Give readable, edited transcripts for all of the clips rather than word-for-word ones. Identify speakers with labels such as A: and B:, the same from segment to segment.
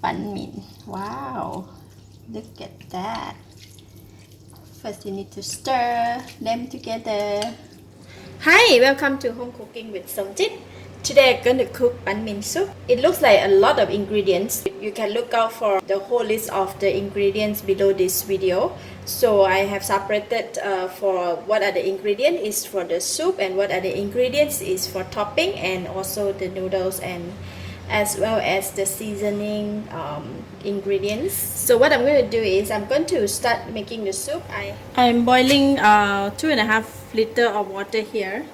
A: Pan Mee. Wow, look at that. First you need to stir them together. Hi, welcome to Home Cooking with Somjit. Today I'm going to cook Pan Mee Soup. It looks like a lot of ingredients. You can look out for the whole list of the ingredients below this video. So I have separated for what are the ingredients is for the soup and what are the ingredients is for topping and also the noodles and as well as the seasoning ingredients. So what I'm going to do is I'm going to start making the soup. I'm boiling 2.5 liters of water here.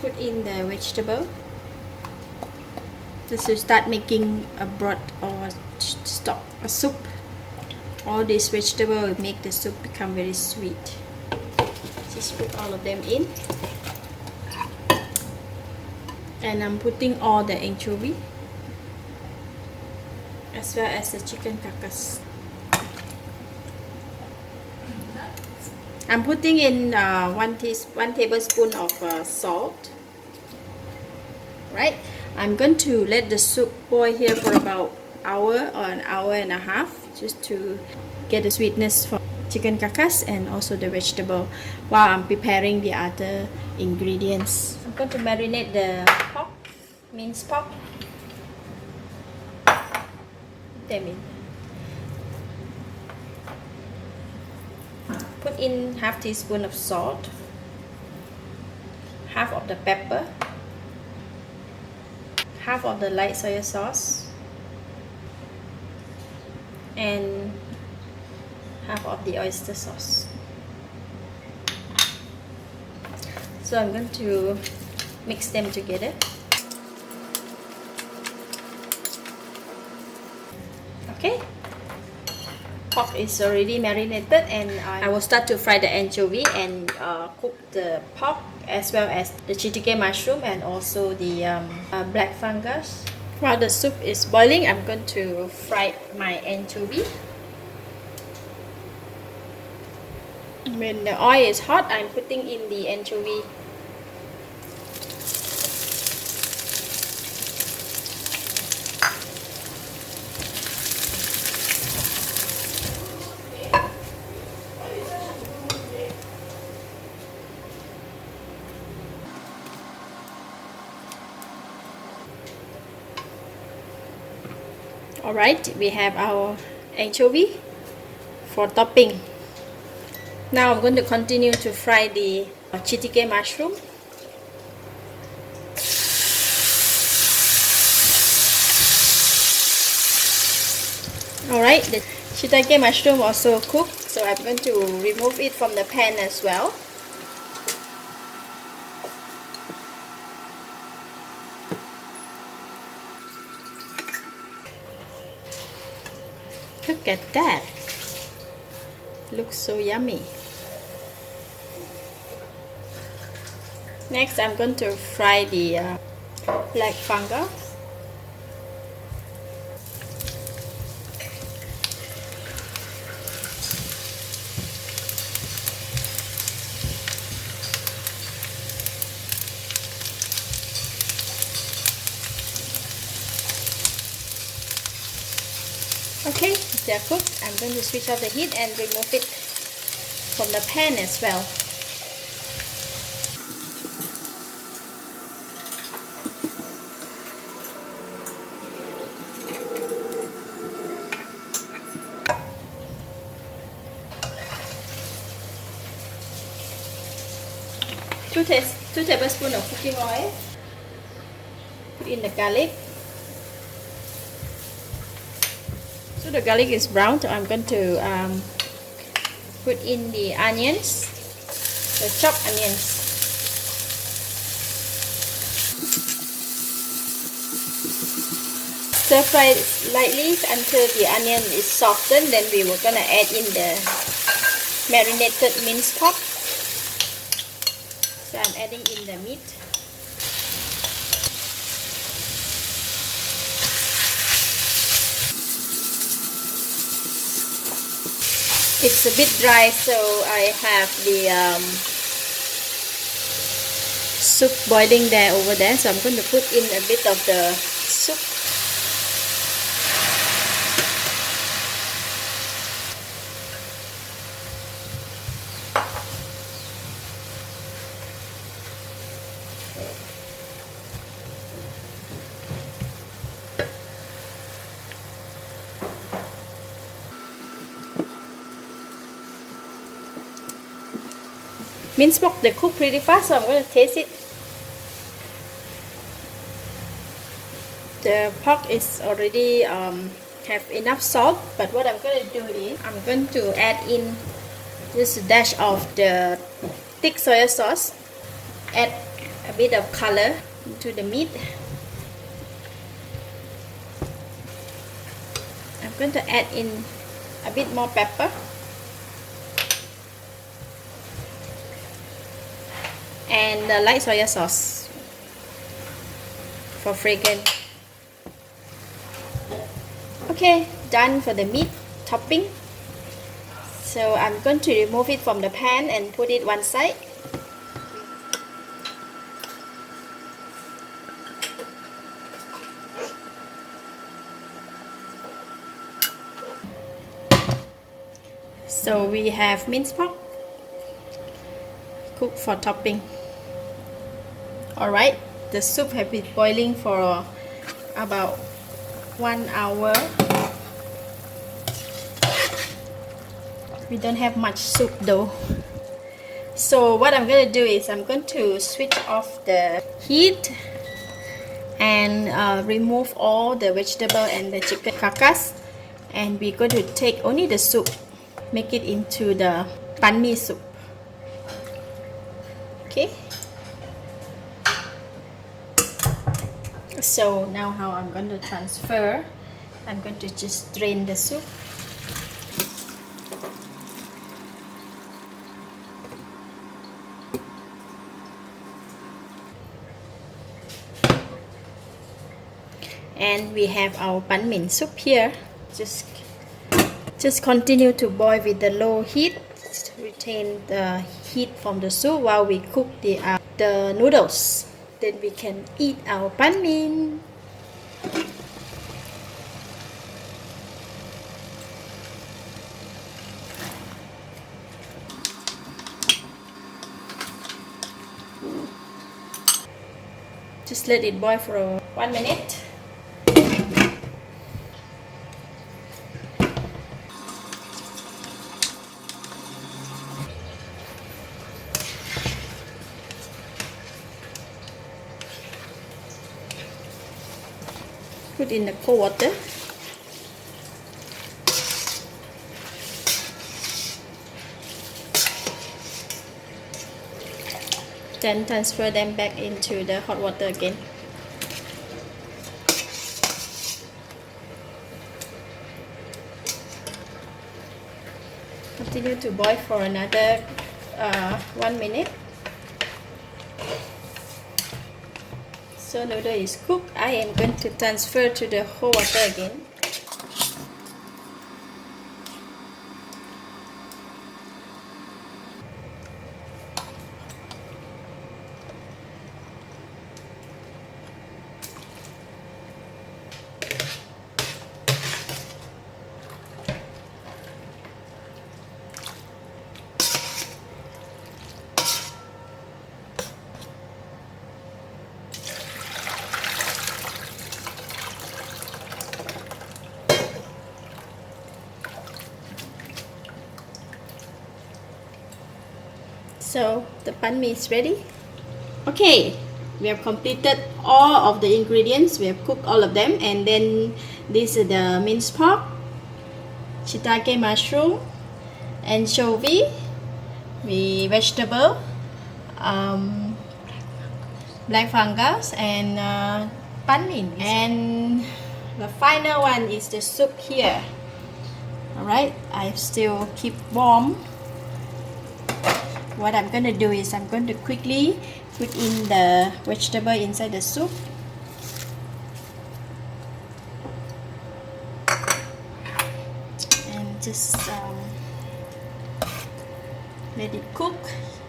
A: Put in the vegetable. Just to start making a broth or stock, a soup. All this vegetable will make the soup become very sweet. Just put all of them in. And I'm putting all the anchovy as well as the chicken carcass. I'm putting in 1 tablespoon of salt. Right, I'm going to let the soup boil here for about hour or an hour and a half just to get the sweetness from chicken carcass and also the vegetable while I'm preparing the other ingredients. I'm going to marinate the pork, minced pork. Put in half teaspoon of salt, half of the pepper, half of the light soya sauce, and half of the oyster sauce. So I'm going to mix them together. Okay, pork is already marinated and I will start to fry the anchovy and cook the pork as well as the shiitake mushroom and also the black fungus. While the soup is boiling, I'm going to fry my anchovy. When the oil is hot, I'm putting in the anchovy. Alright, we have our anchovy for topping. Now I'm going to continue to fry the shiitake mushroom. Alright, the shiitake mushroom also cooked, so I'm going to remove it from the pan as well. Look at that. Looks so yummy. Next, I'm going to fry the black fungus. Okay, they're cooked. I'm going to switch off the heat and remove it from the pan as well. Two tablespoons of cooking oil. Put in the garlic. So the garlic is brown, so I'm going to put in the onions, the chopped onions. Stir fry lightly until the onion is softened. Then we were gonna add in the marinated minced pork. So I'm adding in the meat. It's a bit dry, so I have the soup boiling there over there. So I'm going to put in a bit of the soup. Minced pork, they cook pretty fast, so I'm going to taste it. The pork is already have enough salt, but what I'm going to do is I'm going to add in just a dash of the thick soya sauce, add a bit of color into the meat. I'm going to add in a bit more pepper and the light soya sauce for fragrance. Okay, done for the meat topping. So I'm going to remove it from the pan and put it one side. So we have minced pork cooked for topping. Alright, the soup has been boiling for about 1 hour. We don't have much soup though. So what I'm going to do is I'm going to switch off the heat and remove all the vegetable and the chicken carcass, and we're going to take only the soup, make it into the Pan Mee Soup. Okay, so now how I'm going to transfer, I'm going to just drain the soup. And we have our Pan Mee Soup here. Just continue to boil with the low heat. Retain the heat from the soup while we cook the noodles. Then we can eat our Pan Mee. Just let it boil for 1 minute. Put in the cold water. Then transfer them back into the hot water again. Continue to boil for another 1 minute. So noodle is cooked. I am going to transfer to the hot water again. So the Pan Mee is ready. Okay, we have completed all of the ingredients. We have cooked all of them, and then this is the minced pork, shiitake mushroom, anchovy, the vegetable, black fungus, and Pan Mee. And the final one is the soup here. Alright, I still keep warm. What I'm going to do is I'm going to quickly put in the vegetable inside the soup. And just let it cook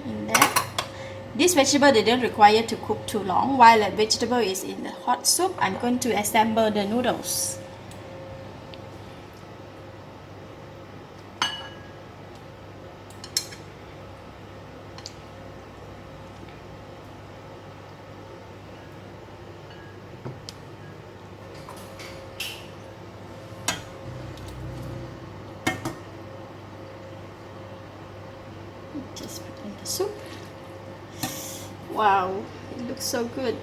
A: in there. This vegetable, they don't require to cook too long. While the vegetable is in the hot soup, I'm going to assemble the noodles. Just put in the soup. Wow, it looks so good.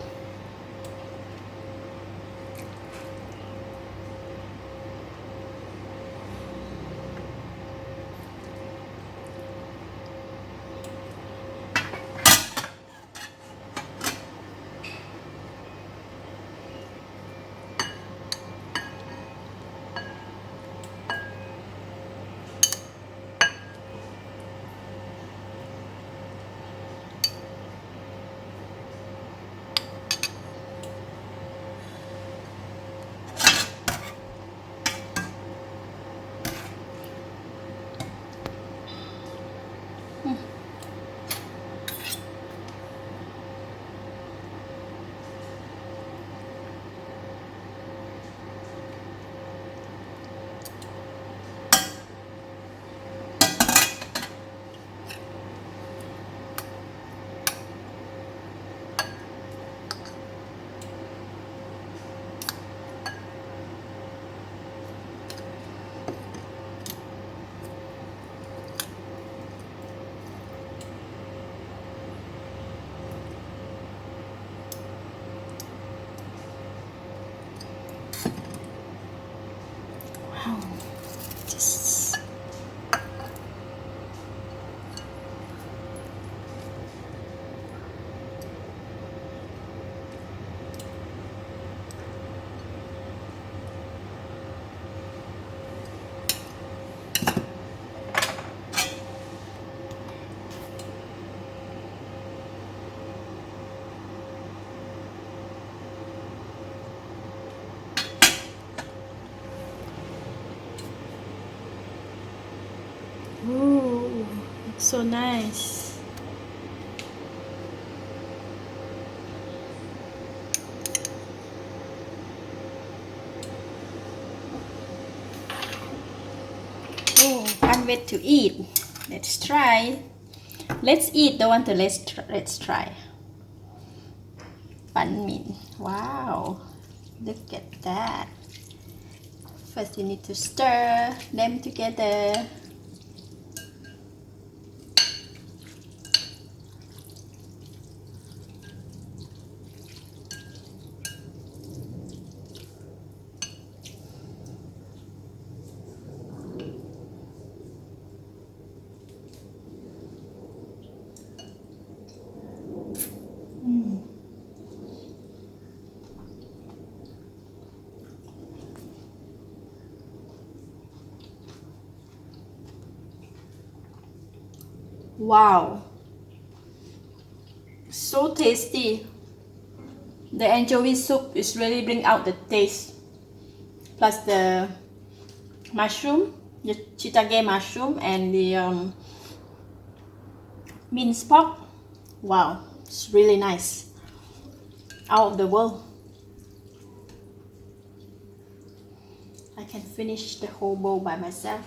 A: Wow, just ooh, it's so nice. Oh, can't wait to eat. Let's try. Let's eat. Don't want to let's try. Pan Mee. Wow, look at that. First you need to stir them together. Wow, so tasty. The anchovy soup is really bring out the taste. Plus the mushroom, the shiitake mushroom, and the minced pork. Wow, it's really nice. Out of the world. I can finish the whole bowl by myself.